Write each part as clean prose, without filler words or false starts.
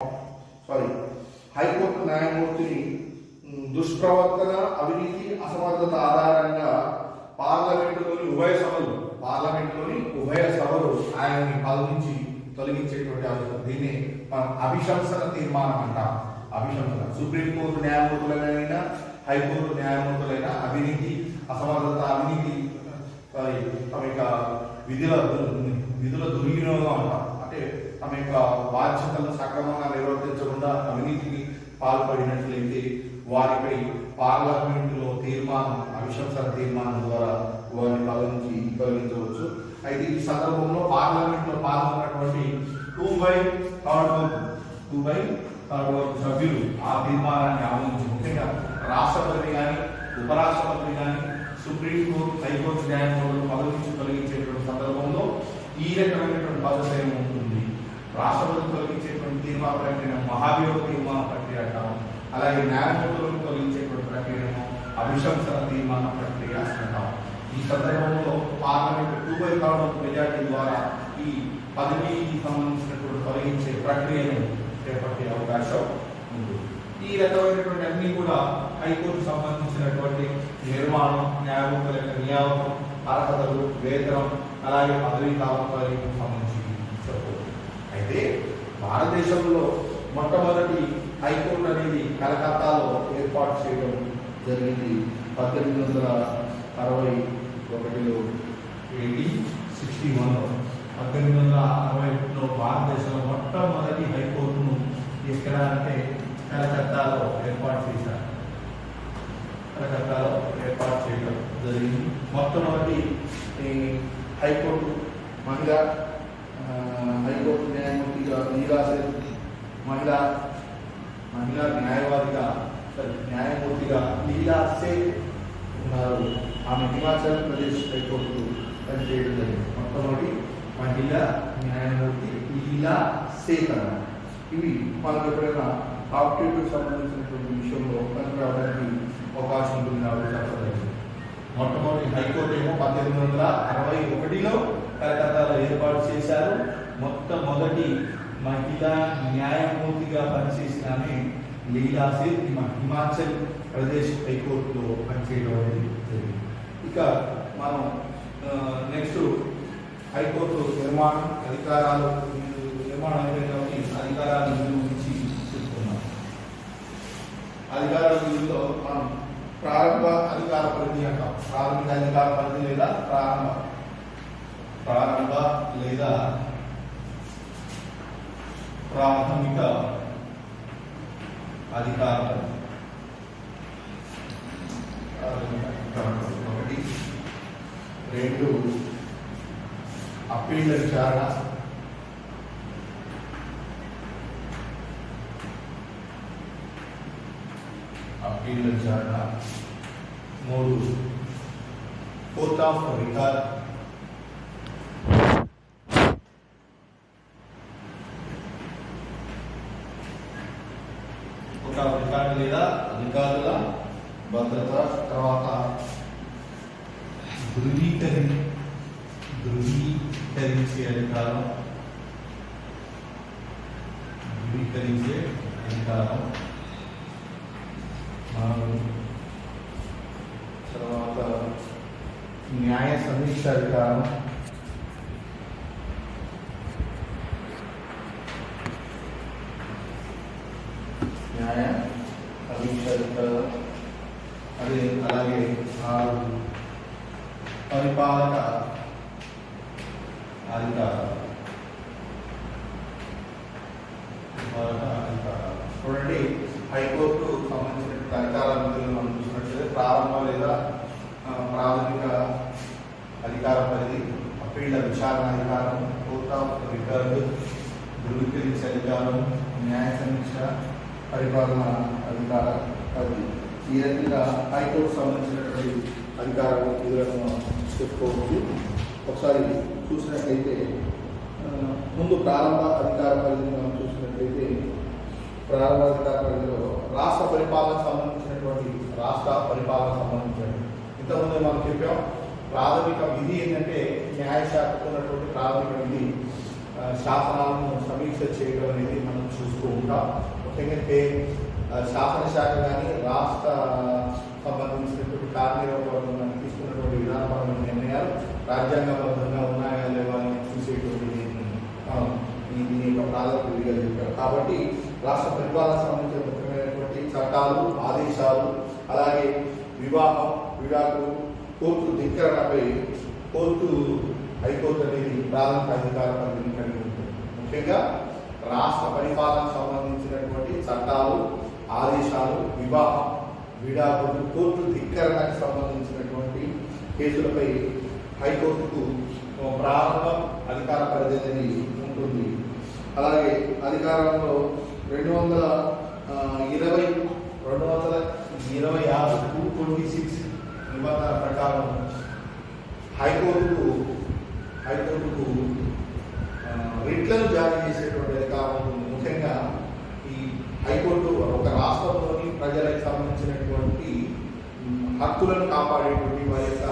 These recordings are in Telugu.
సారీ హైకోర్టు న్యాయమూర్తిని దుష్ప్రవర్తన, అవినీతి, అసమర్థత ఆధారంగా పార్లమెంటులోని ఉభయ సభలు ఆయన్ని పదవి నుంచి తొలగించేటువంటి అవసరం. దీన్ని మనం అభిశంసన తీర్మానం అంటాం. అభిశంసన సుప్రీంకోర్టు న్యాయమూర్తులైనా హైకోర్టు న్యాయమూర్తులైనా అవినీతి, అసమర్థత, తమ యొక్క విధుల దుర్వినియోగం అంటాం. అంటే తమ యొక్క బాధ్యతలను సక్రమంగా నిర్వర్తించకుండా అవినీతికి పాల్పడినట్లయితే వారిపై పార్లమెంటులో అభిశంసన తీర్మానం ద్వారా వారిని పదవి నుంచి తొలగించవచ్చు. అయితే ఈ సందర్భంలో పార్లమెంట్లో పాల్గొన్నటువంటి 2/3 సభ్యులు ఆ తీర్మానాన్ని ఆమోదించి, ముఖ్యంగా రాష్ట్రపతి కానీ ఉపరాష్ట్రపతి కానీ సుప్రీంకోర్టు హైకోర్టు న్యాయమూర్తులు పదవి నుంచి తొలగించేటువంటి సందర్భంలో ఈ రకమైనటువంటి పద్ధతి ఏముంటుంది. రాష్ట్రపతి తొలగించేటువంటి తీర్మాన ప్రక్రియను మహాభియోగ తీర్మాన ప్రక్రియ అంటాము. అలాగే న్యాయమూర్తులను తొలగించేటువంటి ప్రక్రియను అభిశంసన తీర్మాన ప్రక్రియ అంటాము. ఈ సందర్భంలో పార్లమెంట్ 2/3 మెజార్టీ ద్వారా ఈ పదవికి సంబంధించినటువంటి తొలగించే ప్రక్రియను చేపట్టే అవకాశం ఉంటుంది. ఈ రకమైనటువంటి అన్ని కూడా హైకోర్టు సంబంధించినటువంటి నిర్మాణం, న్యాయమూర్తుల యొక్క నియామకం, అర్హతలు, వేతనం, అలాగే పదవీ కాలానికి సంబంధించి చెప్పవచ్చు. అయితే భారతదేశంలో మొట్టమొదటి హైకోర్టు అనేది కలకత్తాలో ఏర్పాటు చేయడం జరిగింది 1861లో. 1861లో భారతదేశంలో మొట్టమొదటి హైకోర్టును తీసుకురావాలంటే కలకత్తాలో ఏర్పాటు చేశారు. కలకత్తాలో ఏర్పాటు చేయడం జరిగింది. మొట్టమొదటి హైకోర్టు హైకోర్టు న్యాయమూర్తిగా లీలా సేన్, మహిళా న్యాయమూర్తిగా లీలా సేన్ ఉన్నారు. ఆమె హిమాచల్ ప్రదేశ్ హైకోర్టు పనిచేయడం జరిగింది. మొట్టమొదటి మహిళా న్యాయమూర్తి లీలా సేన్ అన్నారు. ఇవి మనకు ఎప్పుడైనా కాంపిటేటివ్ సంబంధించినటువంటి విషయంలో పనికి రావడానికి అవకాశం ఉంటుంది కాబట్టి చెప్పలేదు. మొట్టమొదటి హైకోర్టు ఏమో 1861లో కలకత్తాలో ఏర్పాటు చేశారు. మొట్టమొదటి మహిళా న్యాయమూర్తిగా పనిచేసిన ఆమె లీలా సేన్ హిమాచల్ ప్రదేశ్ హైకోర్టులో పనిచేయడం అనేది జరిగింది. ఇక మనం నెక్స్ట్ హైకోర్టు నిర్మాణం అయిపోయిన అధికారాల గురించి చెప్పుకున్నాం. అధికారాల విధుల్లో మనం ప్రారంభ అధికార పరిధి అంటాం. ప్రాథమిక అధికార పరిధి లేదా ప్రారంభ లేదా ప్రాథమిక అధికార పరిధి. 1, 2 అప్పీళ్ల విచారణ, 3 కోర్ట్ ఆఫ్ రికార్డ్, 4 లేదా అధికారుల భద్రత. తర్వాత ధృవీకరించే అధికారం, తర్వాత న్యాయ సమీక్ష అధికారం, అలాగే పరిపాలక అధికారం. చూడండి, హైకోర్టు సంబంధించిన అధికారాల మనం చూసినట్లయితే ప్రారంభ లేదా ప్రాథమిక అధికార పరిధి, అప్పీళ్ల విచారణ అధికారం, కోర్ట్ ఆఫ్ రికార్డు, ధృవీకరించే అధికారం, న్యాయ సమీక్ష, పరిపాలన అధికార పరిధి. ఈ రకంగా హైకోర్టు సంబంధించినటువంటి అధికారాలు విధులను చెప్పుకోవచ్చు. ఒకసారి చూసినట్లయితే ముందు ప్రారంభ అధికార పరిధిని మనం చూసినట్లయితే ప్రారంభ అధికార పరిధిలో రాష్ట్ర పరిపాలనకు సంబంధించినటువంటి ఇంతకుముందు మనం చెప్పాం. ప్రాథమిక విధి ఏంటంటే న్యాయశాఖకు ఉన్నటువంటి ప్రాథమిక విధి శాసనాలను సమీక్ష చేయడం అనేది మనం చూస్తూ ఉంటాం. ముఖ్యంగా శాసనశాఖ కానీ రాష్ట్ర సంబంధించినటువంటి కార్యనిర్వహణ తీసుకున్నటువంటి విధానపరమైన నిర్ణయాలు రాజ్యాంగబద్ధంగా ఉన్నాయా లేవా అని చూసేటువంటి దీని యొక్క ప్రాధాన్యత విధిగా చెప్పారు. కాబట్టి రాష్ట్ర పరిపాలన సంబంధించిన ముఖ్యమైనటువంటి చట్టాలు, ఆదేశాలు, అలాగే వివాహం, విడాకులు, కోర్టు ధిక్కరణపై హైకోర్టు అనేది ప్రాథమిక అధికార పరిధిని కలిగి ఉంటుంది. ముఖ్యంగా రాష్ట్ర పరిపాలన సంబంధించినటువంటి చట్టాలు, ఆదేశాలు, వివాహం, విడాకులు, కోర్టు ధిక్కరణకు సంబంధించినటువంటి కేసులపై హైకోర్టుకు ప్రారంభ అధికార పరిధి అనేది ఉంటుంది. అలాగే అధికారంలో 226 నిబంధనల ప్రకారం హైకోర్టుకు రిట్లను జారీ చేసేటువంటి అధికారం ఉంటుంది. ముఖ్యంగా ఈ హైకోర్టు ఒక రాష్ట్రంలోని ప్రజలకు సంబంధించినటువంటి హక్కులను కాపాడేటువంటి వారి యొక్క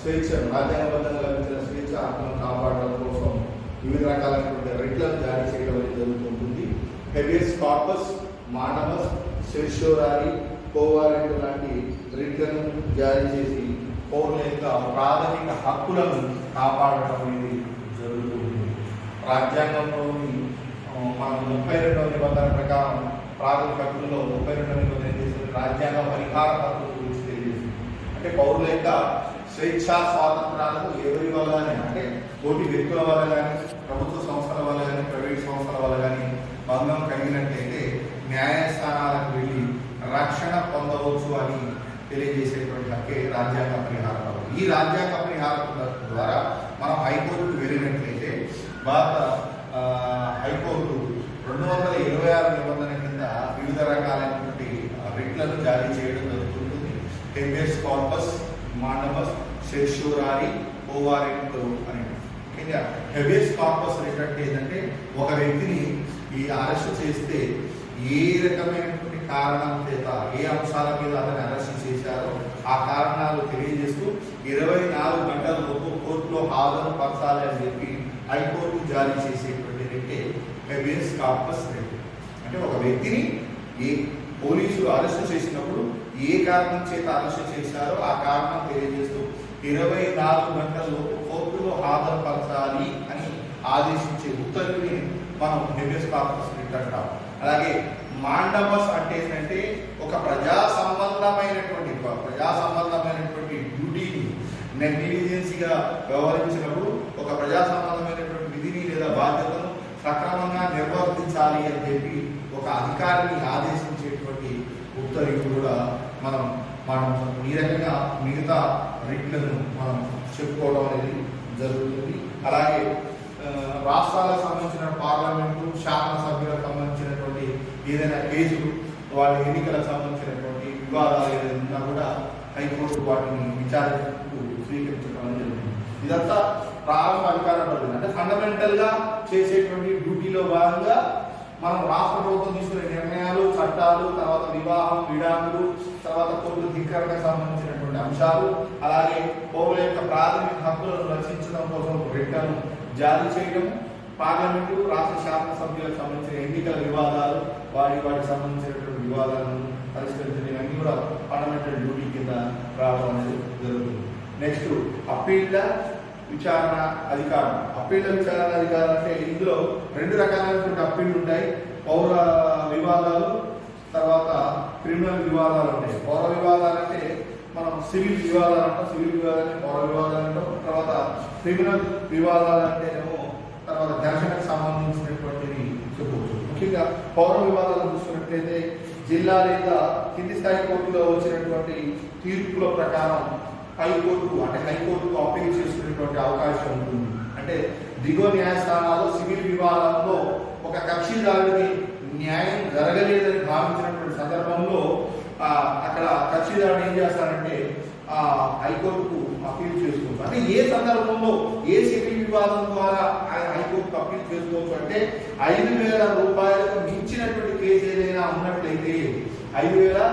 స్వేచ్ఛ, రాజ్యాంగబద్ధంగా లభించిన స్వేచ్ఛ హక్కులను కాపాడడం కోసం వివిధ రకాలైనటువంటి రిట్లను జారీ చేయడం అనేది జరుగుతుంటుంది. హెబియస్ కార్పస్, మాండమస్, సెర్షియోరారీ, కోవారెంట్ లాంటి రిట్లను జారీ చేసి పౌరుల యొక్క ప్రాథమిక హక్కులను కాపాడడం అనేది జరుగుతుంది. రాజ్యాంగంలోని మన 32వ నిబంధన ప్రకారం ప్రాథమిక హక్కులలో 32వ నిబంధన చేసిన రాజ్యాంగ పరిహార హక్కుల గురించి తెలియజేస్తుంది. అంటే పౌరుల యొక్క స్వేచ్ఛా స్వాతంత్రాలకు ఎవరి వల్ల అంటే తోటి వ్యక్తుల వల్ల కానీ, ప్రభుత్వ సంస్థల వల్ల కానీ, ప్రైవేట్ సంస్థల వల్ల కానీ భంగం కలిగినట్లయితే న్యాయస్థానాలకు వెళ్ళి రక్షణ పొందవచ్చు అని తెలియజేసేటువంటి హక్కే రాజ్యాంగ పరిహార హక్కు. ఈ రాజ్యాంగ పరిహార ద్వారా మనం హైకోర్టుకు వెళ్ళినట్లయితే భారత హైకోర్టు 226 నిబంధన కింద వివిధ రకాలైనటువంటి రిట్లను జారీ చేయడం జరుగుతుంది. హెబియస్ కార్పస్, మాండమస్, సెర్షియోరారీ, కోవారెంట్ అని. ముఖ్యంగా హెబియస్ కార్పస్ రిట్ అంటే ఏంటంటే ఒక వ్యక్తిని అరెస్ట్ చేస్తే ఏ రకమైనటువంటి కారణం చేత ఏ అంశాల మీద అతన్ని అరెస్ట్ చేశారో ఆ కారణాలు తెలియజేస్తూ 24 గంటలలోపు కోర్టులో హాజరు పరచాలి అని చెప్పి హైకోర్టు జారీ చేసేటువంటి రిట్టే హెబియస్ కార్పస్ రిట్. అంటే ఒక వ్యక్తిని పోలీసులు అరెస్ట్ చేసినప్పుడు ఏ కారణం చేత అరెస్ట్ చేశారో ఆ కారణం తెలియజేస్తూ 24 గంటలలోపు కోర్టులో హాజరుపరచాలి అని ఆదేశించే ఉత్తర్వుని మనం హెబియస్ కార్పస్ రిట్ అంటాం. అలాగే మాండమస్ అంటే ఏంటంటే ఒక ప్రజా సంబంధమైనటువంటి డ్యూటీని నెగ్లిజెన్సీగా వ్యవహరించినప్పుడు ఒక ప్రజా సంబంధమైనటువంటి విధిని లేదా బాధ్యతను సక్రమంగా నిర్వర్తించాలి అని చెప్పి ఒక అధికారిని ఆదేశించేటువంటి ఉత్తర్వులు కూడా మనం ఈ రకంగా మిగతా రిట్లను మనం చెప్పుకోవడం అనేది జరుగుతుంది. అలాగే రాష్ట్రాలకు సంబంధించిన పార్లమెంటు, శాసనసభ్యులకు సంబంధించినటువంటి ఏదైనా కేసులు, వాళ్ళ ఎన్నికలకు సంబంధించినటువంటి వివాదాలు ఏదైనా కూడా హైకోర్టు వాటిని విచారణకు స్వీకరించడం అనేది జరుగుతుంది. ఇదంతా ప్రారంభ అధికార పరిధి. అంటే ఫండమెంటల్గా చేసేటువంటి డ్యూటీలో భాగంగా మనం రాష్ట్ర ప్రభుత్వం తీసుకునే నిర్ణయాలు, చట్టాలు, తర్వాత వివాహం, విడాకులు, తర్వాత కోర్టు ధిక్కరణకు సంబంధించినటువంటి అంశాలు, అలాగే పౌరుల యొక్క ప్రాథమిక హక్కులను రక్షించడం కోసం రిట్లను జారీ చేయడం, పార్లమెంటు, రాష్ట్ర శాసనసభ్యులకు సంబంధించిన ఎన్నికల వివాదాలు, వాటికి సంబంధించినటువంటి వివాదాలను పరిష్కరించడం, ఇవన్నీ కూడా ఫండమెంటల్ డ్యూటీ కింద రావడం అనేది జరుగుతుంది. నెక్స్ట్ అప్పీళ్ల విచారణ అధికారం. అప్పీళ్ల విచారణ అధికారం అంటే ఇందులో 2 రకాలైనటువంటి అప్పీళ్లు ఉంటాయి. పౌర వివాదాలు, తర్వాత క్రిమినల్ వివాదాలు ఉంటాయి. పౌర వివాదాలు అంటే మనం సివిల్ వివాదాలు అంటాం, సివిల్ వివాదాన్ని పౌర వివాదాలు అంటాం. తర్వాత క్రిమినల్ వివాదాలు అంటేనేమో తర్వాత ఘర్షణకు సంబంధించినటువంటివి చెప్పవచ్చు. ముఖ్యంగా పౌర వివాదాలు చూసుకున్నట్లయితే జిల్లా లేదా కింది స్థాయి కోర్టులో వచ్చినటువంటి తీర్పుల ప్రకారం హైకోర్టుకు అప్పీల్ చేసుకునేటువంటి అవకాశం ఉంటుంది. అంటే దిగువ న్యాయస్థానాల్లో సివిల్ వివాదంలో ఒక కక్షిదారుడికి న్యాయం జరగలేదని భావించినటువంటి సందర్భంలో అక్కడ కక్షిదారుడు ఏం చేస్తారంటే హైకోర్టుకు అప్పీల్ చేసుకోవచ్చు. అంటే ఏ సందర్భంలో ఏ సివిల్ వివాదం ద్వారా ఆయన హైకోర్టుకు అప్పీల్ చేసుకోవచ్చు అంటే 5,000 రూపాయలకు మించినటువంటి కేసు ఏదైనా ఉన్నట్లయితే 5,000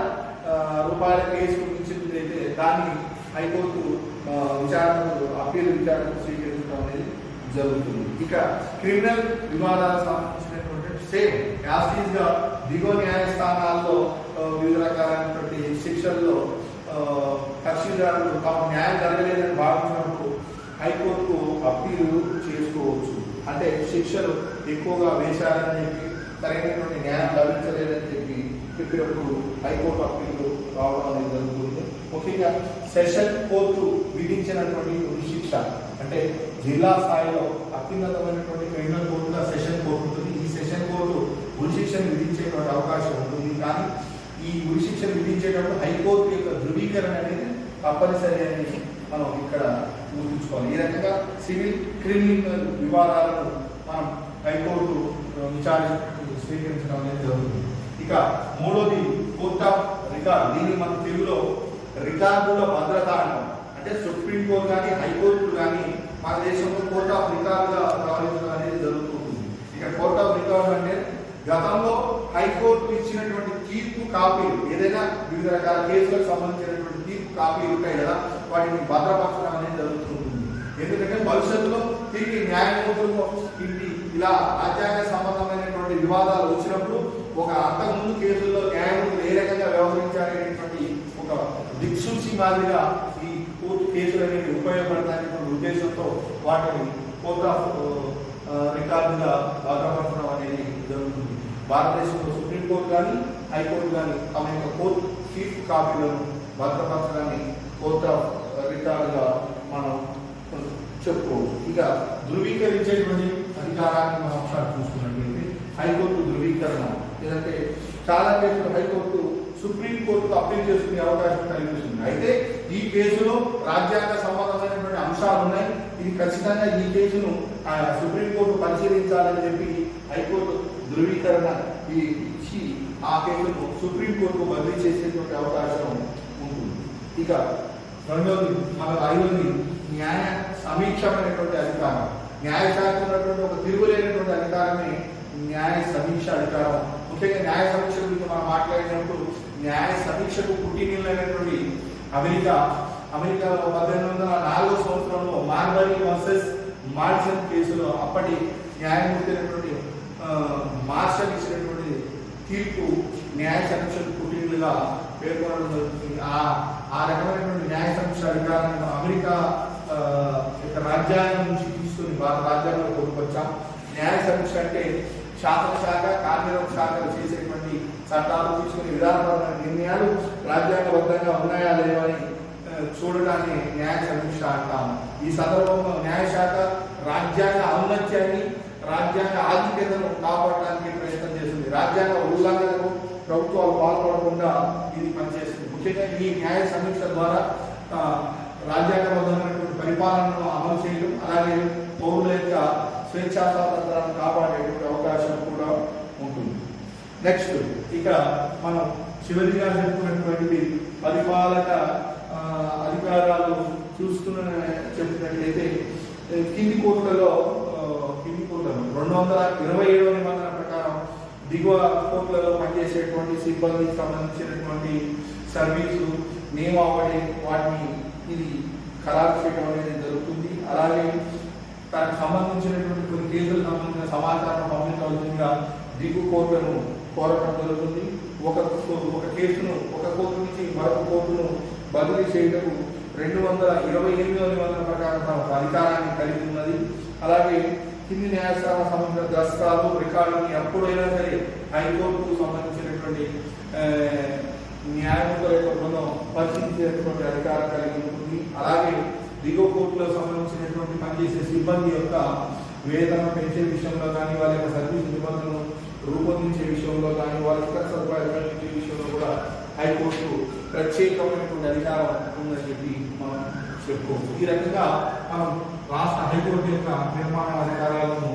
రూపాయల కేసు మించినట్లయితే దాన్ని హైకోర్టు అప్పీల్ విచారణకు స్వీకరించడం అనేది జరుగుతుంది. ఇక క్రిమినల్ వివాదాలకు సంబంధించినటువంటి సేమ్ యాస్టీస్ గా దిగువ న్యాయస్థానాల్లో వివిధ రకాలైనటువంటి శిక్షల్లో కక్షిదారులు తమ న్యాయం జరగలేదని భావించినప్పుడు హైకోర్టుకు అప్పీలు చేసుకోవచ్చు. అంటే శిక్షలు ఎక్కువగా వేశారని చెప్పి సరైనటువంటి న్యాయం లభించలేదని చెప్పినప్పుడు హైకోర్టు అప్పీలు రావడం అనేది జరుగుతుంది. ముఖ్యంగా సెషన్ కోర్టు విధించినటువంటి ఉరిశిక్ష అంటే జిల్లా స్థాయిలో అత్యున్నతమైనటువంటి క్రిమినల్ కోర్టుగా సెషన్ కోర్టు ఉంటుంది. ఈ సెషన్ కోర్టు ఉరిశిక్షను విధించేటువంటి అవకాశం ఉంటుంది. కానీ ఈ ఉరిశిక్షను విధించేటప్పుడు హైకోర్టు యొక్క ధృవీకరణ అనేది తప్పనిసరి అనేది మనం ఇక్కడ గుర్తుంచుకోవాలి. ఈ రకంగా సివిల్ క్రిమినల్ వివాదాలను మనం హైకోర్టు విచారణ స్వీకరించడం అనేది జరుగుతుంది. ఇక మూడోది కోర్ట్ ఆఫ్ రికార్డ్. దీన్ని మన తెలుగులో రికార్డుల భద్రత అంటాం. అంటే సుప్రీంకోర్టు కానీ హైకోర్టు కానీ మన దేశంలో కోర్ట్ ఆఫ్ రికార్డుగా వ్యవహరించడం అనేది జరుగుతుంది. ఇక కోర్ట్ ఆఫ్ రికార్డు అంటే గతంలో హైకోర్టు ఇచ్చినటువంటి తీర్పు కాపీలు, ఏదైనా వివిధ రకాల కేసులకు సంబంధించినటువంటి తీర్పు కాపీలు ఉంటాయి కదా, వాటిని భద్రపరచడం అనేది జరుగుతుంది. ఎందుకంటే భవిష్యత్తులో తిరిగి న్యాయమూర్తులకు ఇలా రాజ్యాంగ సంబంధమైనటువంటి వివాదాలు వచ్చినప్పుడు ఒక అంతకుముందు కేసుల్లో న్యాయమూర్తులు ఏ రకంగా వ్యవహరించాలనేటువంటి ఒక దిక్సూచి మాదిరిగా ఈ కోర్టు కేసులు అనేవి ఉపయోగపడతాయనేటువంటి ఉద్దేశంతో వాటిని కోర్ట్ ఆఫ్ రికార్డుగా భద్రపరచడం అనేది జరుగుతుంది. భారతదేశంలో సుప్రీంకోర్టు కానీ హైకోర్టు కానీ తమ యొక్క కోర్టు చీఫ్ కాపీలను భద్రపరచడాన్ని కోర్ట్ ఆఫ్ రికార్డుగా మనం చెప్పుకోవచ్చు. ఇక ధృవీకరించేటువంటి అధికారాన్ని మనం ఒకసారి చూసుకున్నట్లయితే హైకోర్టు ధృవీకరణ, లేదంటే చాలా కేసులు హైకోర్టు సుప్రీంకోర్టుకు అప్పీల్ చేసుకునే అవకాశం కల్పిస్తుంది. అయితే ఈ కేసులో రాజ్యాంగ సంబంధమైనటువంటి అంశాలు ఉన్నాయి. ఇది ఖచ్చితంగా ఈ కేసును సుప్రీంకోర్టు పరిశీలించాలని చెప్పి హైకోర్టు ధృవీకరణ ఇచ్చి ఆ కేసును సుప్రీంకోర్టుకు బదిలీ చేసేటువంటి అవకాశం ఉంటుంది. ఇక ఐదోది న్యాయ సమీక్షమైనటువంటి అధికారం. న్యాయశాఖ ఉన్నటువంటి ఒక తిరుగులేనటువంటి అధికారమే న్యాయ సమీక్ష అధికారం. ముఖ్యంగా న్యాయ సమీక్ష గురించి మనం మాట్లాడినప్పుడు న్యాయ సమీక్షకు పుట్టినటువంటి అమెరికాలో 1804 సంవత్సరంలో మార్బరీ వర్సెస్ మార్షల్ కేసులో అప్పటి న్యాయమూర్తి అయినటువంటి మార్షల్ ఇచ్చినటువంటి తీర్పు న్యాయ సమీక్షకు పుట్టినలుగా పేర్కొనడం జరుగుతుంది. ఆ రకమైనటువంటి న్యాయ సమీక్ష అధికారాన్ని అమెరికా రాజ్యాంగం నుంచి తీసుకుని భారత రాజ్యాంగంలో కొనుక్కొచ్చాం. న్యాయ సమీక్ష అంటే శాసనశాఖ కార్యనిర్వహణ శాఖలు చేసేటువంటి చట్టాలు తీసుకుని విధానపరమైన నిర్ణయాలు రాజ్యాంగబద్ధంగా ఉన్నాయా లేవని చూడడాన్ని న్యాయ సమీక్ష అంటాము. ఈ సందర్భంలో న్యాయశాఖ రాజ్యాంగ ఔన్నత్యాన్ని రాజ్యాంగ ఆధిక్యతను కాపాడడానికి ప్రయత్నం చేస్తుంది. రాజ్యాంగ ఉల్లంఘనకు ప్రభుత్వాలు పాల్పడకుండా ఇది పనిచేస్తుంది. ముఖ్యంగా ఈ న్యాయ సమీక్ష ద్వారా రాజ్యాంగబద్ధమైనటువంటి పరిపాలనను అమలు చేయడం, అలాగే పౌరుల యొక్క స్వేచ్ఛా స్వాతంత్రాన్ని కాపాడేటువంటి అవకాశం కూడా ఉంటుంది. నెక్స్ట్ ఇక మనం చివరిగా చెప్పుకున్నటువంటి పరిపాలక అధికారాలు చెప్పినట్లయితే కింది కోర్టులలో 227వ నిబంధన ప్రకారం దిగువ కోర్టులలో పనిచేసేటువంటి సిబ్బందికి సంబంధించినటువంటి సర్వీసు నియమావళి వాటిని ఇది ఖరారు చేయడం అనేది జరుగుతుంది. అలాగే దానికి సంబంధించినటువంటి కొన్ని కేసులకు సంబంధించిన సమాచారం పంపించవలసిందిగా దిగు కోర్టులను కోరడం జరుగుతుంది. ఒక కేసును ఒక కోర్టు నుంచి మరొక కోర్టును బదిలీ చేయటకు 228వ నిబంధన ప్రకారం ఒక అధికారాన్ని కలిగి ఉన్నది. అలాగే కింది న్యాయస్థానం సంబంధించిన దస్త్రాలు రికార్డుని ఎప్పుడైనా సరే హైకోర్టుకు సంబంధించినటువంటి న్యాయమూర్తుల యొక్క బృందం పరిశీలించేటువంటి అధికారం కలిగి ఉంటుంది. అలాగే దిగువ కోర్టులకు సంబంధించినటువంటి పనిచేసే సిబ్బంది యొక్క వేతన పెంచే విషయంలో కానీ, వాళ్ళ యొక్క సర్వీస్ నిబంధనలు రూపొందించే విషయంలో కానీ, వాళ్ళ ఇతర సదుపాయాలు కల్పించే విషయంలో కూడా హైకోర్టు ప్రత్యేకమైనటువంటి అధికారం ఉందని చెప్పి మనం చెప్పుకోవచ్చు. ఈ రకంగా మనం రాష్ట్ర హైకోర్టు యొక్క నిర్మాణ అధికారాలను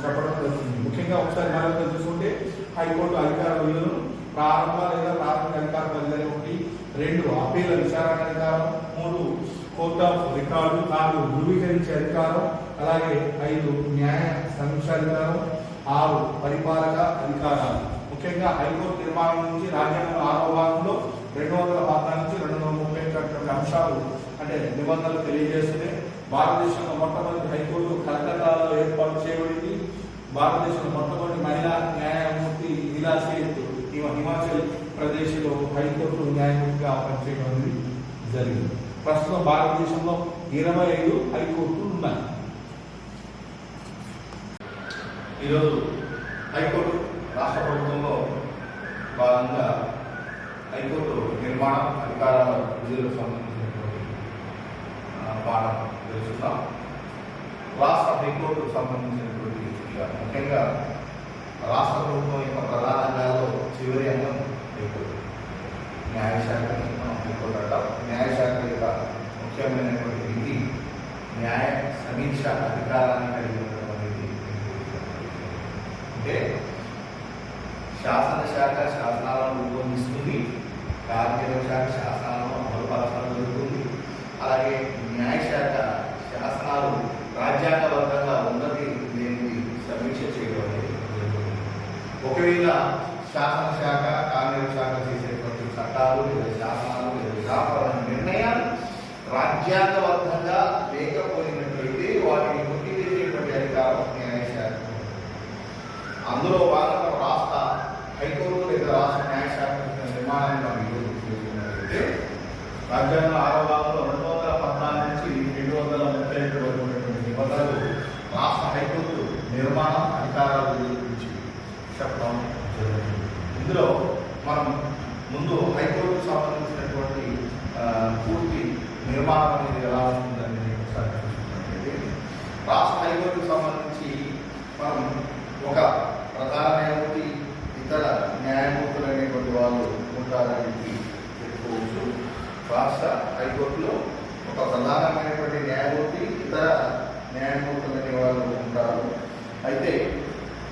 చెప్పడం జరుగుతుంది. ముఖ్యంగా ఒకసారి మరొక చూసుకుంటే హైకోర్టు అధికార విధులను ప్రారంభ లేదా ప్రాథమిక అధికార పరిధిలో ఉండి 2 అప్పీల విచారణ అధికారం, 3 కోర్ట్ ఆఫ్ రికార్డు, 4 ధృవీకరించే అధికారం, అలాగే 5 న్యాయ సమీక్ష అధికారం, 6 పరిపాలక అధికారాలు. ముఖ్యంగా హైకోర్టు నిర్మాణం నుంచి రాజ్యాంగం 6వ భాగంలో 214 నుంచి 230 అంశాలు అంటే నిబంధనలు తెలియజేస్తున్నాయి. భారతదేశంలో మొట్టమొదటి హైకోర్టు కలకత్తాలో ఏర్పాటు చేయబడింది. భారతదేశంలో మొట్టమొదటి మహిళా న్యాయమూర్తి నీలా సేత్ హిమాచల్ ప్రదేశ్లో హైకోర్టు న్యాయమూర్తిగా పనిచేయడం జరిగింది. ప్రస్తుతం భారతదేశంలో 25 హైకోర్టులు ఉన్నాయి. ఈరోజు హైకోర్టు రాష్ట్ర ప్రభుత్వంలో భాగంగా హైకోర్టు నిర్మాణం అధికారాల విధులకు సంబంధించినటువంటి పాఠం తెలుసుకుందాం. రాష్ట్ర హైకోర్టుకు సంబంధించినటువంటి ముఖ్యంగా రాష్ట్ర ప్రభుత్వం యొక్క ప్రధాన అంగాల్లో చివరి అంగం హైకోర్టు. న్యాయశాఖ హైకోర్టు అంటాం. న్యాయశాఖ యొక్క ముఖ్యమైనటువంటి విధి న్యాయ సమీక్ష అధికారాన్ని కలిగి ఉండడం అనేది అంటే శాసనశాఖ శాసనాలను రూపొందిస్తుంది, కార్మిక శాఖ శాసనాలను అమలుపరచడం జరుగుతుంది. అలాగే న్యాయశాఖ శాసనాలు రాజ్యాంగబద్ధంగా ఉన్నది లేనిది సమీక్ష చేయడం అనేది జరుగుతుంది. ఒకవేళ శాసనశాఖ కార్మిక శాఖ చేసేటువంటి చట్టాలు లేదా శాసనాలు లేదా విధానపరమైన నిర్ణయాలు రాజ్యాంగబద్ధంగా లేకపోయినట్లయితే వాటిని కొట్టివేసేటువంటి అధికారం న్యాయశాఖ. అందులో భాగంగా రాష్ట్ర హైకోర్టు లేదా రాష్ట్ర న్యాయశాఖ నిర్మాణాన్ని మనం చూసుకున్నట్లయితే రాజ్యాంగం 6వ భాగంలో 214 నుంచి 237 వరకు ఉన్నటువంటి నిబంధనలు రాష్ట్ర హైకోర్టు నిర్మాణం అధికారాల గురించి చెప్పడం జరుగుతుంది. ఇందులో మనం ముందు హైకోర్టుకు సంబంధించినటువంటి పూర్తి నిర్మాణం అనేది ఎలా ఉంటుందని ఒకసారి చూసుకున్నట్లయితే రాష్ట్ర హైకోర్టుకు సంబంధించి మనం ఒక ప్రధాన న్యాయమూర్తి, ఇతర న్యాయమూర్తులు అనేటువంటి వాళ్ళు ఉంటారని చెప్పుకోవచ్చు. రాష్ట్ర హైకోర్టులో ఒక ప్రధానమైనటువంటి న్యాయమూర్తి, ఇతర న్యాయమూర్తులు అనే వాళ్ళు ఉంటారు. అయితే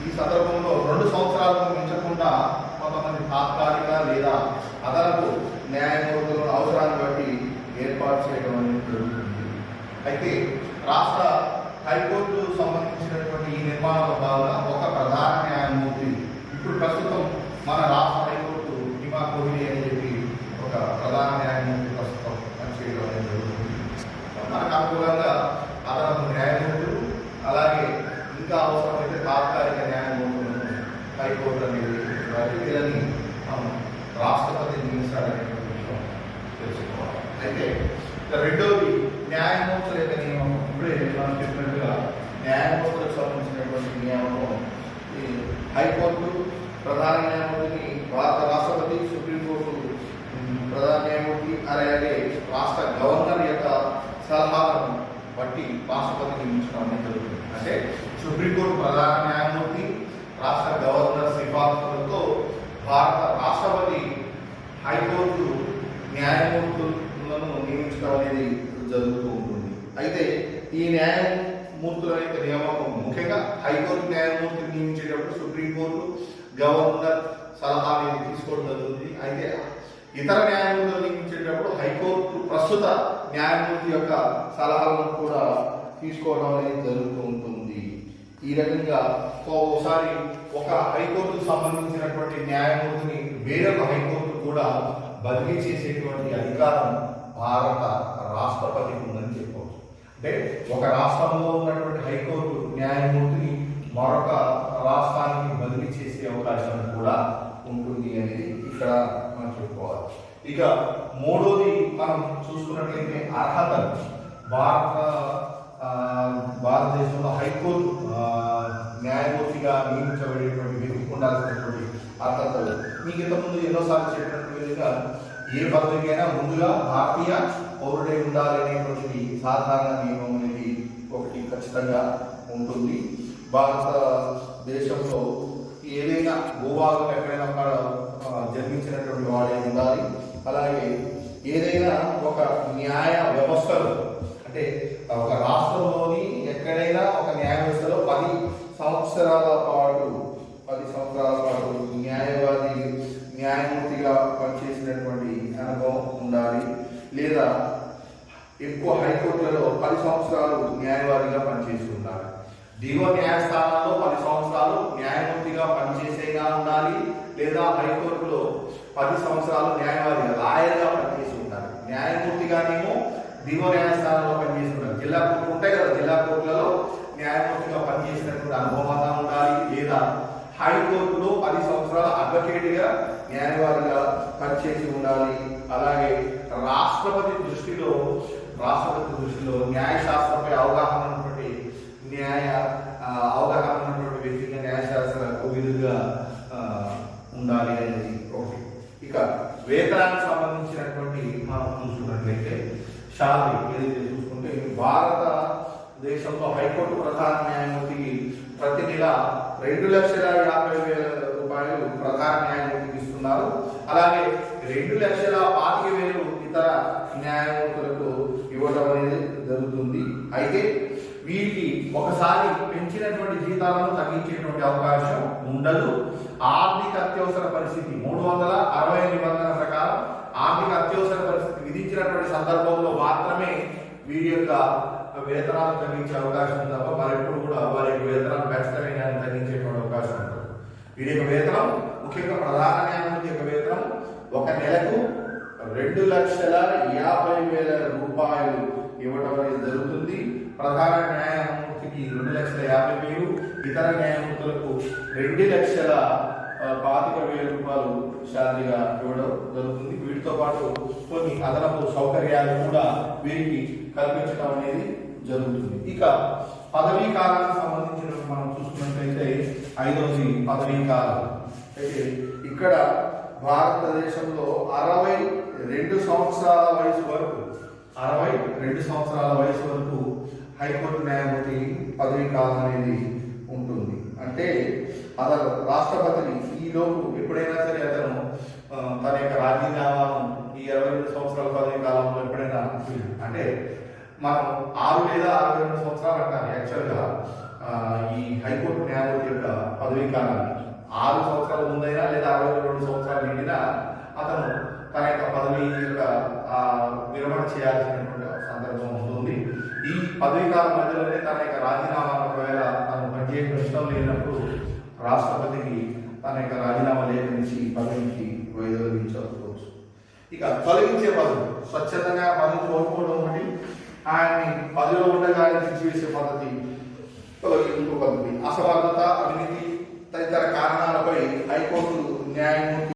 ఈ సందర్భంలో 2 సంవత్సరాలకు మించకుండా కొంతమంది తాత్కాలిక లేదా అదనపు న్యాయమూర్తులను అవసరాన్ని బట్టి ఏర్పాటు చేయడం అనేది జరుగుతుంది. అయితే రాష్ట్ర హైకోర్టు సంబంధించినటువంటి ఈ నిర్మాణంలో భాగంగా ఒక ప్రధాన న్యాయమూర్తి, ఇప్పుడు ప్రస్తుతం మన రాష్ట్ర హైకోర్టు హిమా కోహ్లీ అని చెప్పి ఒక ప్రధాన న్యాయమూర్తి ప్రస్తుతం పనిచేయడం అనేది జరుగుతుంది. మనకు అనుకూలంగా అదనపు న్యాయమూర్తులు అలాగే ఇంకా అవసరమైతే తాత్కాలిక న్యాయమూర్తులను హైకోర్టు అనేది వీళ్ళని రాష్ట్రపతి నియమిస్తాడనేటువంటి విషయం తెలుసుకోవాలి. అయితే రెండవది న్యాయమూర్తుల యొక్క నియమం. ఇప్పుడే మనం చెప్పినట్టుగా న్యాయమూర్తులకు సంబంధించినటువంటి నియామకం ఈ హైకోర్టు ప్రధాన న్యాయమూర్తిని భారత రాష్ట్రపతి, సుప్రీంకోర్టు ప్రధాన న్యాయమూర్తి అలాగే రాష్ట్ర గవర్నర్ యొక్క సలహాలను బట్టి రాష్ట్రపతి నియమించడం అనేది జరుగుతుంది. అంటే సుప్రీంకోర్టు ప్రధాన న్యాయమూర్తి, రాష్ట్ర గవర్నర్ సిఫార్సులతో భారత రాష్ట్రపతి హైకోర్టు న్యాయమూర్తులను నియమించడం అనేది జరుగుతూ ఉంటుంది. అయితే ఈ న్యాయమూర్తుల యొక్క నియామకం ముఖ్యంగా హైకోర్టు న్యాయమూర్తిని నియమించేటప్పుడు సుప్రీంకోర్టు గవర్నర్ సలహా అనేది తీసుకోవడం జరుగుతుంది. అయితే ఇతర న్యాయమూర్తులు నియమించేటప్పుడు హైకోర్టు ప్రస్తుత న్యాయమూర్తి యొక్క సలహాలను కూడా తీసుకోవడం అనేది జరుగుతూ ఉంటుంది. ఈ రకంగా ఒకసారి ఒక హైకోర్టుకు సంబంధించినటువంటి న్యాయమూర్తిని వేరొక హైకోర్టు కూడా బదిలీ చేసేటువంటి అధికారం భారత రాష్ట్రపతికి ఉందని చెప్పవచ్చు. అంటే ఒక రాష్ట్రంలో ఉన్నటువంటి హైకోర్టు న్యాయమూర్తిని మరొక రాష్ట్రానికి బదిలీ చేసే అవకాశం కూడా ఉంటుంది అనేది ఇక్కడ మనం చెప్పుకోవాలి. ఇక మూడోది మనం చూసుకున్నట్లయితే అర్హతలు. భారతదేశంలో హైకోర్టు న్యాయమూర్తిగా నియమించబడేటువంటి వ్యక్తికి ఉండాల్సినటువంటి అర్హతలు మీకు ఇంతకుముందు ఎన్నోసార్లు చెప్పినట్టు విధంగా ఏ పదవికైనా ముందుగా భారతీయ పౌరుడై ఉండాలి అనేటువంటిది సాధారణ నియమం అనేది ఒకటి ఖచ్చితంగా ఉంటుంది. భారతదేశంలో ఏదైనా భూభాగం ఎక్కడైనా జన్మించినటువంటి వాడే ఉండాలి. అలాగే ఏదైనా ఒక న్యాయ వ్యవస్థలో అంటే ఒక రాష్ట్రంలోని ఎక్కడైనా ఒక న్యాయ వ్యవస్థలో 10 సంవత్సరాల పాటు న్యాయమూర్తిగా పనిచేసినటువంటి అనుభవం ఉండాలి. లేదా ఎక్కువ హైకోర్టులలో 10 సంవత్సరాలు న్యాయవాదిగా పనిచేసి ఉండాలి. దిగువ న్యాయస్థానాల్లో 10 సంవత్సరాలు న్యాయమూర్తిగా పనిచేసేగా ఉండాలి. లేదా హైకోర్టులో 10 సంవత్సరాలు న్యాయవాదిగా లాయర్గా పనిచేసి ఉండాలి. న్యాయమూర్తిగానేమో దిగువ న్యాయస్థానంలో పనిచేస్తున్నారు. జిల్లా కోర్టులు ఉంటాయి కదా, జిల్లా కోర్టులలో న్యాయమూర్తిగా పనిచేసినటువంటి అనుభవం ఉండాలి, లేదా హైకోర్టులో 10 సంవత్సరాల అడ్వకేట్గా న్యాయవాదిగా పనిచేసి ఉండాలి. అలాగే రాష్ట్రపతి దృష్టిలో న్యాయశాస్త్రంపై అవగాహన ఉన్నటువంటి వ్యక్తిగా న్యాయశాస్త్ర కోవిదుగా ఉండాలి అనేది ఒకటి. ఇక వేతనానికి సంబంధించినటువంటి మనం చూసుకున్నట్లయితే శాలరీ ఏదైతే చూసుకుంటే భారతదేశంలో హైకోర్టు ప్రధాన న్యాయమూర్తికి ప్రతి నెల 2,50,000 రూపాయలు ప్రధాన న్యాయమూర్తికి ఇస్తున్నారు. అలాగే 2,25,000 ఇతర న్యాయమూర్తులకు ఇవ్వడం అనేది జరుగుతుంది. అయితే వీరికి ఒకసారి పెంచినటువంటి జీతాలను తగ్గించేటువంటి అవకాశం ఉండదు. ఆర్థిక అత్యవసర పరిస్థితి 360 నిబంధనల ప్రకారం ఆర్థిక అత్యవసర పరిస్థితి విధించినటువంటి సందర్భంలో మాత్రమే వీరి యొక్క వేతనాలు తగ్గించే అవకాశం ఉంది తప్ప మరెప్పుడు కూడా వారి యొక్క వేతనాలు ఖచ్చితమే కానీ తగ్గించేటువంటి అవకాశం ఉంటుంది. వీరి యొక్క వేతనం ముఖ్యంగా ప్రధాన న్యాయమూర్తి యొక్క వేతనం ఒక నెలకు 2,50,000 రూపాయలు ఇవ్వడం అనేది జరుగుతుంది. ప్రధాన న్యాయమూర్తికి 2,50,000, ఇతర న్యాయమూర్తులకు 2,25,000 రూపాయలు శాలరీగా ఇవ్వడం జరుగుతుంది. వీటితో పాటు కొన్ని అదనపు సౌకర్యాలు కూడా వీరికి కల్పించడం అనేది జరుగుతుంది. ఇక పదవీ కాలానికి సంబంధించిన మనం చూసుకున్నట్లయితే 5వది పదవీ కాలం. అయితే ఇక్కడ భారతదేశంలో 62 సంవత్సరాల వయసు వరకు హైకోర్టు న్యాయమూర్తి పదవీ కాలం అనేది ఉంటుంది. అంటే అతను రాష్ట్రపతిని ఈలోపు ఎప్పుడైనా సరే అతను తన యొక్క రాజీనామాను ఈ 22 సంవత్సరాల పదవీ కాలంలో ఎప్పుడైనా, అంటే మనం 6 లేదా 62 సంవత్సరాలు అంటారు యాక్చువల్గా ఈ హైకోర్టు న్యాయమూర్తి యొక్క పదవీ కాలాన్ని. 6 సంవత్సరాల ముందైనా లేదా 62 సంవత్సరాలు నిండినా అతను తన యొక్క పదవి యొక్క విరమణ చేయాల్సినటువంటి సందర్భం ఉంటుంది. ఈ పదవీ కాలం మధ్యలోనే తన యొక్క రాజీనామాను ఒకవేళ తను పనిచేయడం ఇష్టం లేనప్పుడు రాష్ట్రపతికి తన యొక్క రాజీనామా లేఖనిచ్చి పదవికి వైదొలిగించవచ్చు. ఇక తొలగించే పదవి స్వచ్ఛందంగా పదవి కోల్పోవడం ఒకటి, ఆయన్ని పదవిలో ఉండగానే తీసివేసే పద్ధతి తొలగింపు పద్ధతి. అసమర్థత, అవినీతి తదితర కారణాలపై హైకోర్టు న్యాయమూర్తి